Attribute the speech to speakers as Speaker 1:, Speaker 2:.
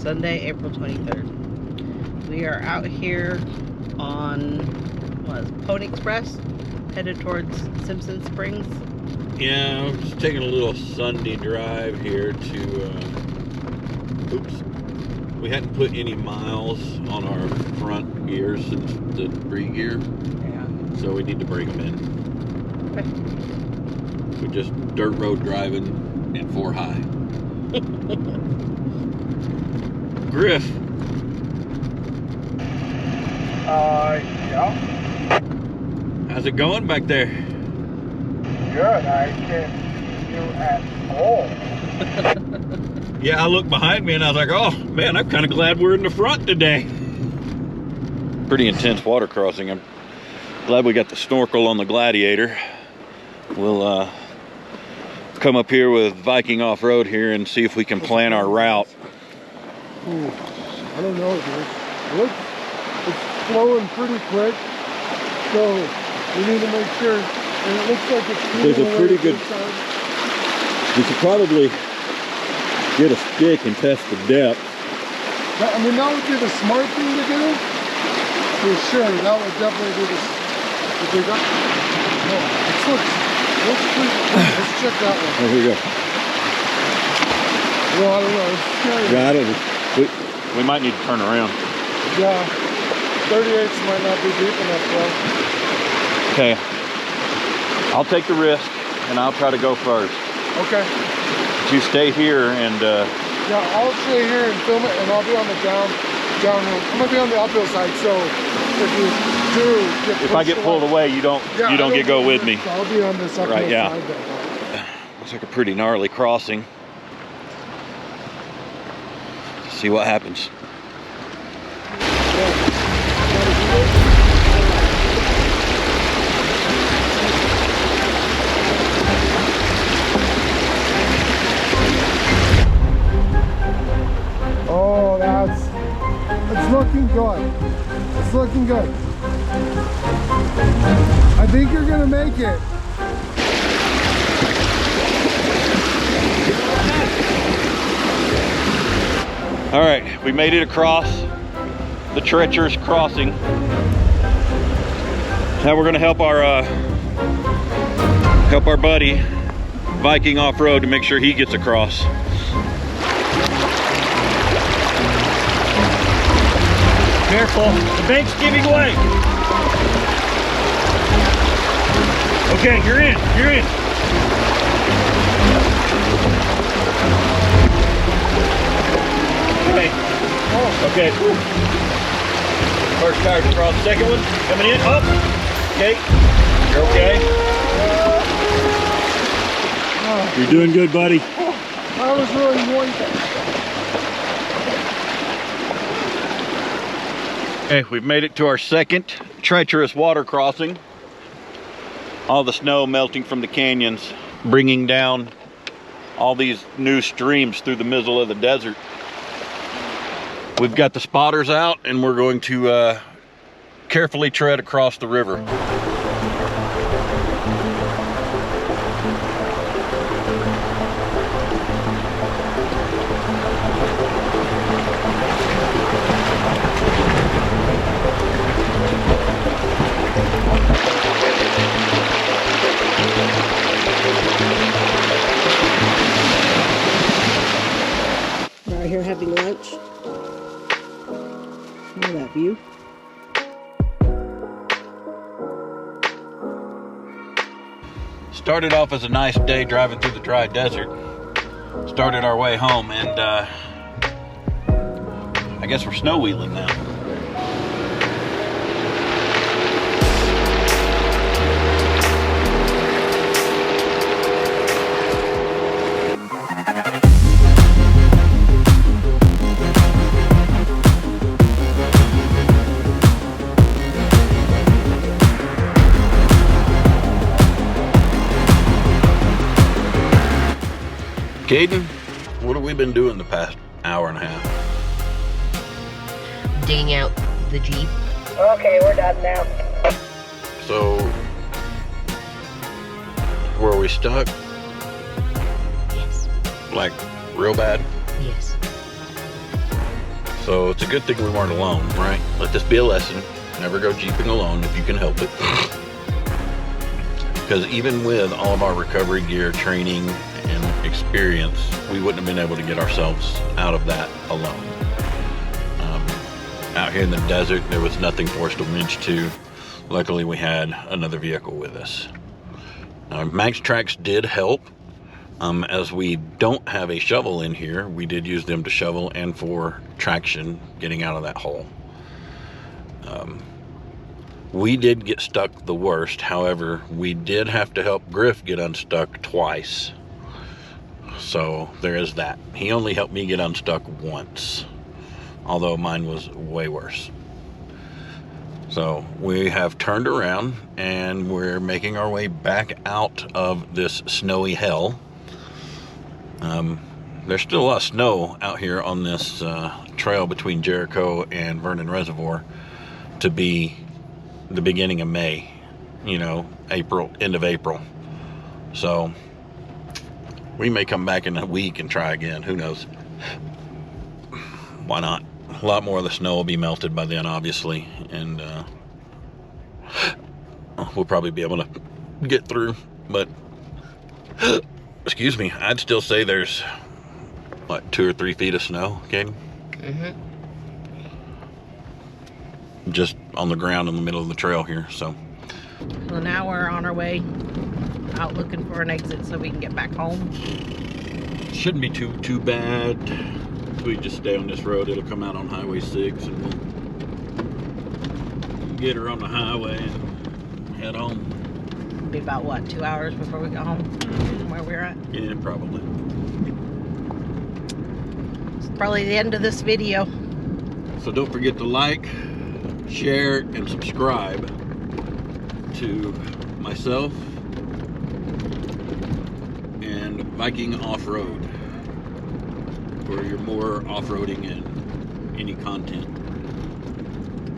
Speaker 1: Sunday, April 23rd. We are out here on Pony Express, headed towards Simpson Springs.
Speaker 2: Yeah, I'm just taking a little Sunday drive here to, we hadn't put any miles on our front gears since the pre-gear.
Speaker 1: Yeah.
Speaker 2: So we need to bring them in.
Speaker 1: Okay.
Speaker 2: We're just dirt road driving in 4 high. Griff.
Speaker 3: Yeah.
Speaker 2: How's it going back there?
Speaker 3: Good. I can't see you at all.
Speaker 2: Yeah, I looked behind me and I was like, oh man, I'm kind of glad we're in the front today. Pretty intense water crossing. I'm glad we got the snorkel on the Gladiator. We'll come up here with Viking off-road here and see if we can plan our route.
Speaker 3: Ooh, I don't know, dude. It's flowing pretty quick, so we need to make sure. And it looks like it's
Speaker 2: There's a pretty good. We should probably get a stick and test the depth.
Speaker 3: I mean, that would be the smart thing to do. For sure, that would definitely be the big up. Oh, let's check that one.
Speaker 2: Oh, here we go.
Speaker 3: Well, I don't know. It's scary.
Speaker 2: Got it. We might need to turn around.
Speaker 3: Yeah. 38s might not be deep enough, though.
Speaker 2: Okay. I'll take the risk and I'll try to go first.
Speaker 3: Okay.
Speaker 2: But you stay here and
Speaker 3: yeah, I'll stay here and film it, and I'll be on the downhill. I'm gonna be on the uphill side, so if you do get
Speaker 2: if I get pulled away, you don't go with me.
Speaker 3: I'll be on this uphill
Speaker 2: right, yeah.
Speaker 3: side then.
Speaker 2: Looks like a pretty gnarly crossing. Let's see what happens.
Speaker 3: Oh, it's looking good. It's looking good. I think you're gonna make it.
Speaker 2: All right, we made it across the treacherous crossing. Now we're gonna help our buddy Viking off-road to make sure he gets across. Careful, the bank's giving way. Okay, you're in. Okay. Okay. First car's across, second one, coming in, up. Okay, you're okay. You're doing good, buddy.
Speaker 3: I was really noisy.
Speaker 2: Okay, we've made it to our second treacherous water crossing. All the snow melting from the canyons, bringing down all these new streams through the middle of the desert. We've got the spotters out and we're going to carefully tread across the river.
Speaker 1: We're out here having lunch. Look at that view.
Speaker 2: Started off as a nice day driving through the dry desert. Started our way home and I guess we're snow wheeling now. Caden, what have we been doing the past hour and a half?
Speaker 1: Digging out the Jeep.
Speaker 4: Okay, we're done now.
Speaker 2: So, were we stuck?
Speaker 1: Yes.
Speaker 2: Like, real bad?
Speaker 1: Yes.
Speaker 2: So it's a good thing we weren't alone, right? Let this be a lesson. Never go jeeping alone if you can help it. Because even with all of our recovery gear, training, and experience, we wouldn't have been able to get ourselves out of that alone. Out here in the desert, there was nothing for us to winch to. Luckily, we had another vehicle with us. Max Tracks did help. As we don't have a shovel in here, we did use them to shovel and for traction getting out of that hole. We did get stuck the worst. However, we did have to help Griff get unstuck twice. So there is that. He only helped me get unstuck once, although mine was way worse. So we have turned around and we're making our way back out of this snowy hell. There's still a lot of snow out here on this trail between Jericho and Vernon Reservoir to be the beginning of May, you know, April, end of April. So we may come back in a week and try again. Who knows? Why not? A lot more of the snow will be melted by then, obviously, and we'll probably be able to get through. But excuse me, I'd still say there's what, 2 or 3 feet of snow, Katie?
Speaker 1: Mm-hmm.
Speaker 2: Just on the ground in the middle of the trail here. So
Speaker 1: now we're on our way out looking for an exit so we can get back home.
Speaker 2: shouldn't be too bad. If we just stay on this road, it'll come out on Highway 6 and we'll get her on the highway and head home.
Speaker 1: Be about what, 2 hours before we go home from where we're at?
Speaker 2: Yeah, probably.
Speaker 1: It's probably the end of this video.
Speaker 2: So don't forget to like, share, and subscribe to myself and Viking Off-Road for your more off-roading and any content.